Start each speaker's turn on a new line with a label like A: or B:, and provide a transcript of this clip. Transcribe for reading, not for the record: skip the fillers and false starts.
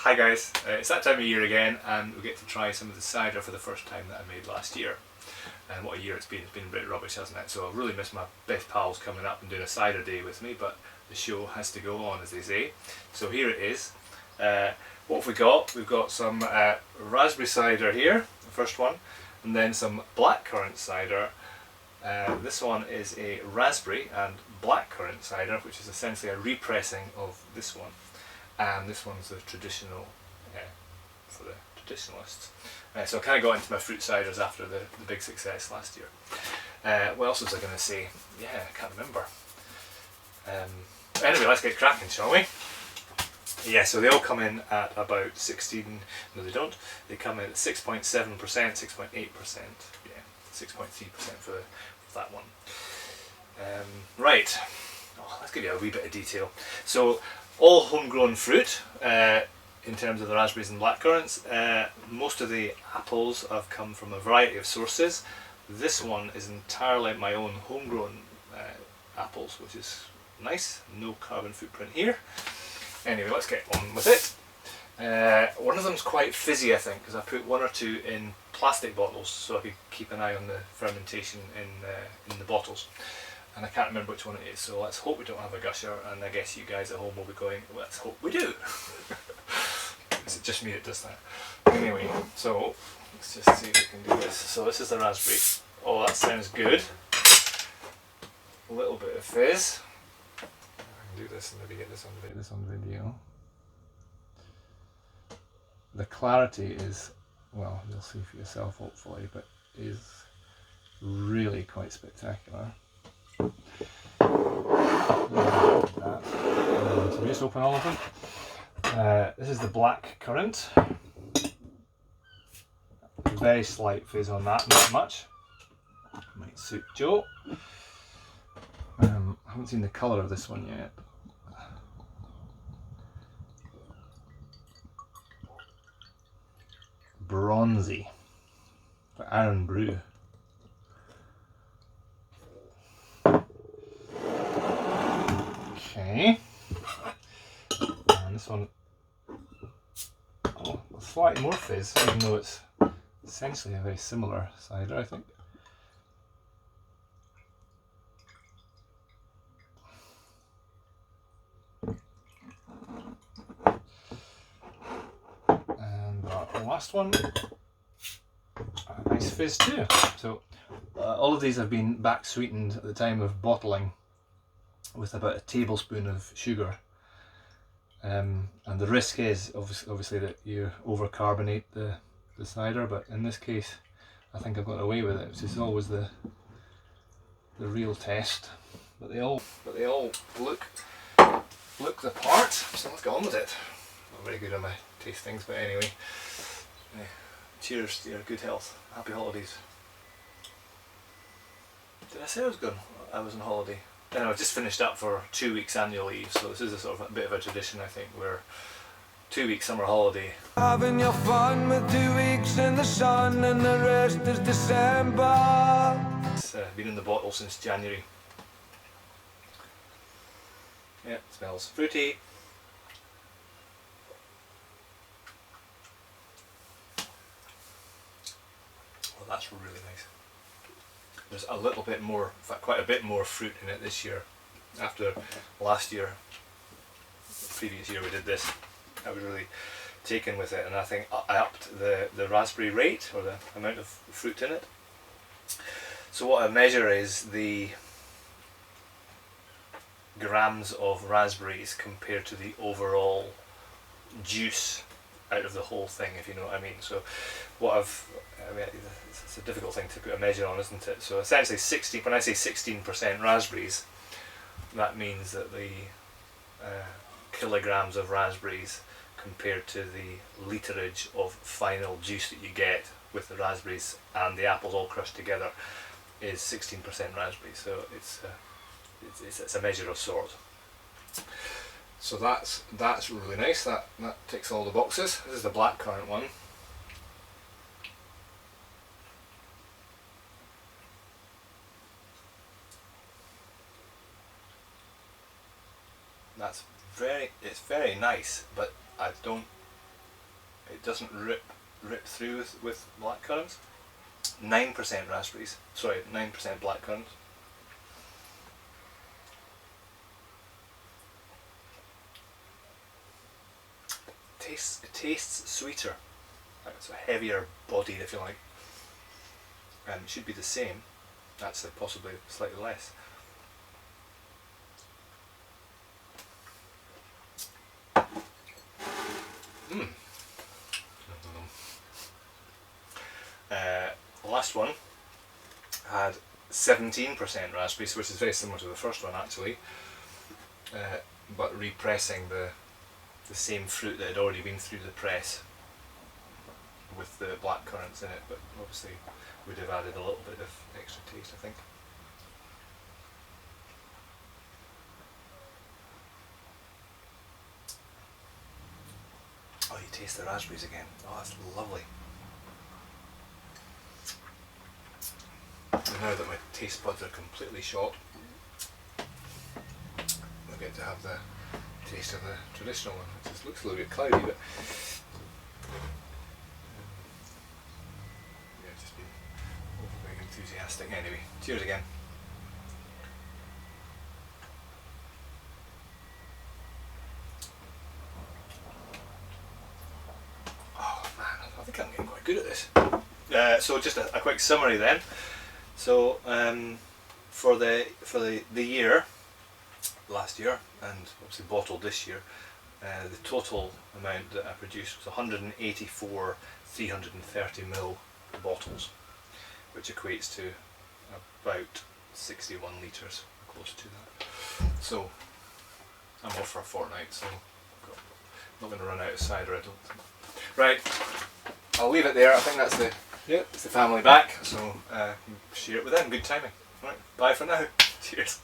A: Hi guys, it's that time of year again and we get to try some of the cider for the first time that I made last year. And what a year it's been a bit rubbish, hasn't it? So I've really missed my best pals coming up and doing a cider day with me, but the show has to go on, as they say. So here it is. What have we got? We've got some raspberry cider here, the first one, and then some blackcurrant cider. This one is a raspberry and blackcurrant cider, which is essentially a repressing of this one. And this one's the traditional, for the traditionalists. So I kind of got into my fruit ciders after the big success last year. What else was I going to say? Yeah, I can't remember. Anyway, let's get cracking, shall we? Yeah, so they all come in at about 16, no they don't, they come in at 6.7%, 6.8%, yeah, 6.3% for that one. Right, let's give you a wee bit of detail. So, all homegrown fruit in terms of the raspberries and blackcurrants. Most of the apples have come from a variety of sources. This one is entirely my own homegrown apples, which is nice, no carbon footprint here. Anyway, let's get on with it. One of them's quite fizzy, I think, because I put one or two in plastic bottles so I could keep an eye on the fermentation in the bottles. And I can't remember which one it is, so let's hope we don't have a gusher, and I guess you guys at home will be going, let's hope we do. Is it just me that does that? Anyway, so let's just see if we can do this. So this is the raspberry. Oh, that sounds good. A little bit of fizz. I can do this and maybe get this on video. The clarity is, well, you'll see for yourself hopefully, but is really quite spectacular. So we just open all of them. This is the black currant. Very slight fizz on that, not much. Might suit Joe. I haven't seen the colour of this one yet. Bronzy. For Aaron Brew. Okay. And this one, oh, slightly more fizz, even though it's essentially a very similar cider, I think. And the last one, a nice fizz too. So all of these have been back sweetened at the time of bottling with about a tablespoon of sugar. And the risk is obviously that you overcarbonate the cider, but in this case I think I've got away with it, which is always the real test. But they all look the part, so let's get on with it. Not very good on my tastings, but anyway. Cheers to your good health. Happy holidays. Did I say I was on holiday? Anyway, I've just finished up for 2 weeks annual leave, so this is a sort of a bit of a tradition, I think, where 2 weeks summer holiday.
B: Having your fun with 2 weeks in the sun and the rest is December.
A: It's been in the bottle since January. Yeah, it smells fruity. Well, that's really nice. There's a little bit more, in fact quite a bit more fruit in it this year. After last year, the previous year we did this, I was really taken with it, and I think I upped the raspberry rate, or the amount of fruit in it. So what I measure is the grams of raspberries compared to the overall juice out of the whole thing, if you know what I mean. So what it's a difficult thing to put a measure on, isn't it? So essentially when I say 16% raspberries, that means that the kilograms of raspberries compared to the literage of final juice that you get with the raspberries and the apples all crushed together is 16% raspberries. So it's a measure of sort. So that's really nice. That ticks all the boxes. This is the blackcurrant one. It's very nice, but I don't it doesn't rip through with black currants. 9% raspberries, sorry, 9% black currants. It tastes sweeter. It's a heavier bodied, if you like. It should be the same, actually possibly slightly less. The last one had 17% raspberries, which is very similar to the first one actually, but repressing the same fruit that had already been through the press with the black currants in it, but obviously would have added a little bit of extra taste, I think. Oh, you taste the raspberries again. Oh, that's lovely. And now that my taste buds are completely shot, I get to have the taste of the traditional one, which just looks a little bit cloudy, but yeah, I've just been overly enthusiastic. Anyway, cheers again. Oh man, I think I'm getting quite good at this. So just a quick summary then. So for the year, last year, and obviously bottled this year, the total amount that I produced was 184 330ml bottles, which equates to about 61 litres, close to that. So I'm off for a fortnight, so I'm not going to run out of cider, I don't think. Right, I'll leave it there. I think that's it's the family back, so share it with them. Good timing. Right, bye for now. Cheers.